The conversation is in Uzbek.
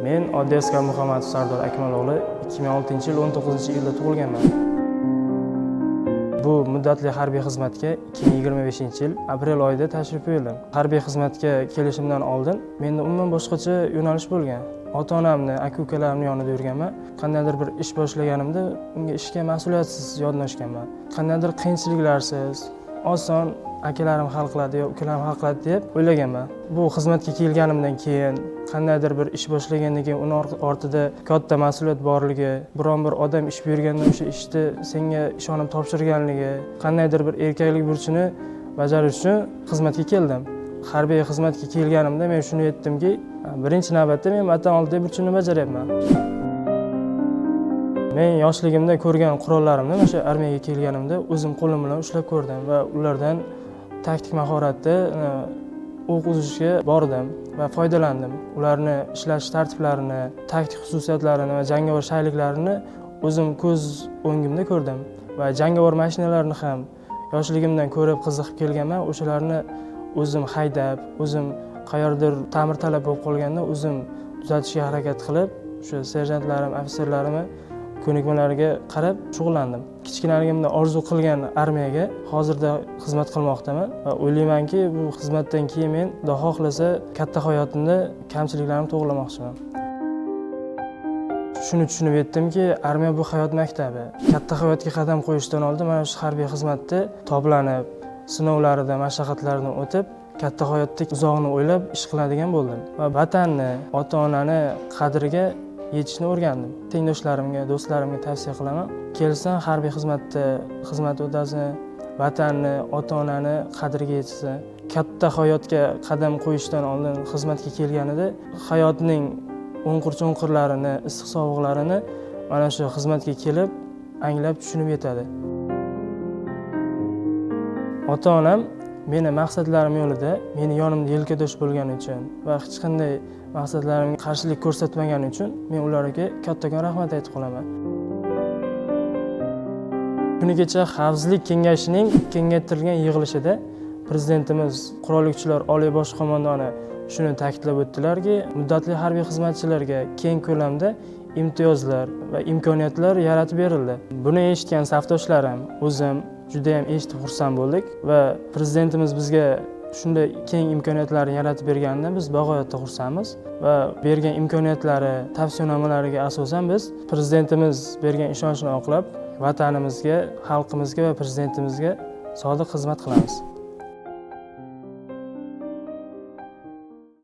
Men Oddeska Muhammadov Sardor Akmaloğlu 2006-yil 19-iyulda tug'ilganman. Bu muddatli harbiy xizmatga 2025-yil aprel oyida tashrif buyurdim. Harbiy xizmatga kelishimdan oldin menda umuman boshqacha yo'nalish bo'lgan. Ota-onamni, aka-ukalarimni yonida yurganman. Qandaydir bir ish boshlaganimda unga ishga mas'uliyatsiz yondashganman. Qandaydir qiyinchiliklarsiz, oson akalarim hal qiladi yo ukalarim hal qiladi deb o'ylaganman. Bu xizmatga kelganimdan keyin qandaydir bir ish boshlagandan keyin uni ortida katta mas'uliyat borligi, biron bir odam ish buyurganda o'sha ishni senga ishonib topshirganligi, qandaydir bir erkaklik burchini bajarish uchun xizmatga keldim. Harbiy xizmatga kelganimda men shuni aytdimki, birinchi navbatda men vatan oldida burchimni bajaryapman. Men yoshligimda ko'rgan qurollarimni o'sha armiyaga kelganimda o'zim qo'lim bilan ushlab ko'rdim va ulardan taktik mahoratda o'q uzishga bordim va foydalandim. Ularni ishlash tartiblarini, taktik xususiyatlarini va jangovar shayliklarini o'zim ko'z o'ngimda ko'rdim va jangovar mashinalarni ham yoshligimdan ko'rib qiziqib kelganman. O'shalarni o'zim haydab, o'zim qayerdir ta'mirtalab bo'lib qolganda o'zim tuzatishga harakat qilib, o'sha serjantlarim, ofitserlarimni ko'nikmalariga qarab shug'ullandim. Kichkinaligimda orzu qilgan armiyaga hozirda xizmat qilmoqdaman va o'ylaymanki, bu xizmatdan keyin men Xudo xohlasa katta hayotimda kamchiliklarimni to'g'rilamoqchiman. Shuni tushunib yetdimki, armiya bu hayot maktabi. Katta hayotga qadam qo'yishdan oldin mana shu harbiy xizmatda toblanib, sinovlarida, mashaqqatlaridan o'tib, katta hayotda uzoqni o'ylab ish qiladigan bo'ldim va vatanni, ota-onani qadriga yetishni o'rgandim. Tengdoshlarimga, do'stlarimga tavsiya qilaman. Kelsa harbiy xizmatda xizmat o'tasin, vatanni, ota-onani qadriga yetsin. Katta hayotga qadam qo'yishdan oldin xizmatga kelganida hayotning o'nqir-cho'nqirlarini, issiq-sovuqlarini mana shu xizmatga kelib anglab tushunib yetadi. Ota-onam meni maqsadlarim yo'lida meni yonimda yelkadosh bo'lgani uchun va hech qanday maqsadlarimga qarshilik ko'rsatmagani uchun men ularga kattakon rahmat aytib qolaman. Kuni kecha Xavfsizlik kengashining kengaytirilgan yig'ilishida Prezidentimiz Qurolli Kuchlar Oliy bosh qo'mondoni shuni ta'kidlab o'tdilarki, muddatli harbiy xizmatchilarga keng ko'lamda imtiyozlar va imkoniyatlar yaratib berildi. Buni eshitgan safdoshlarim, o'zim juda ham eshitib xursand bo'ldik va Prezidentimiz bizga shunday keng imkoniyatlarni yaratib berganidan biz bag'oyatda xursandmiz va bergan imkoniyatlari, tavsiyanomalariga asosan biz Prezidentimiz bergan ishonchni oqlab, vatanimizga, xalqimizga va Prezidentimizga sodiq xizmat qilamiz.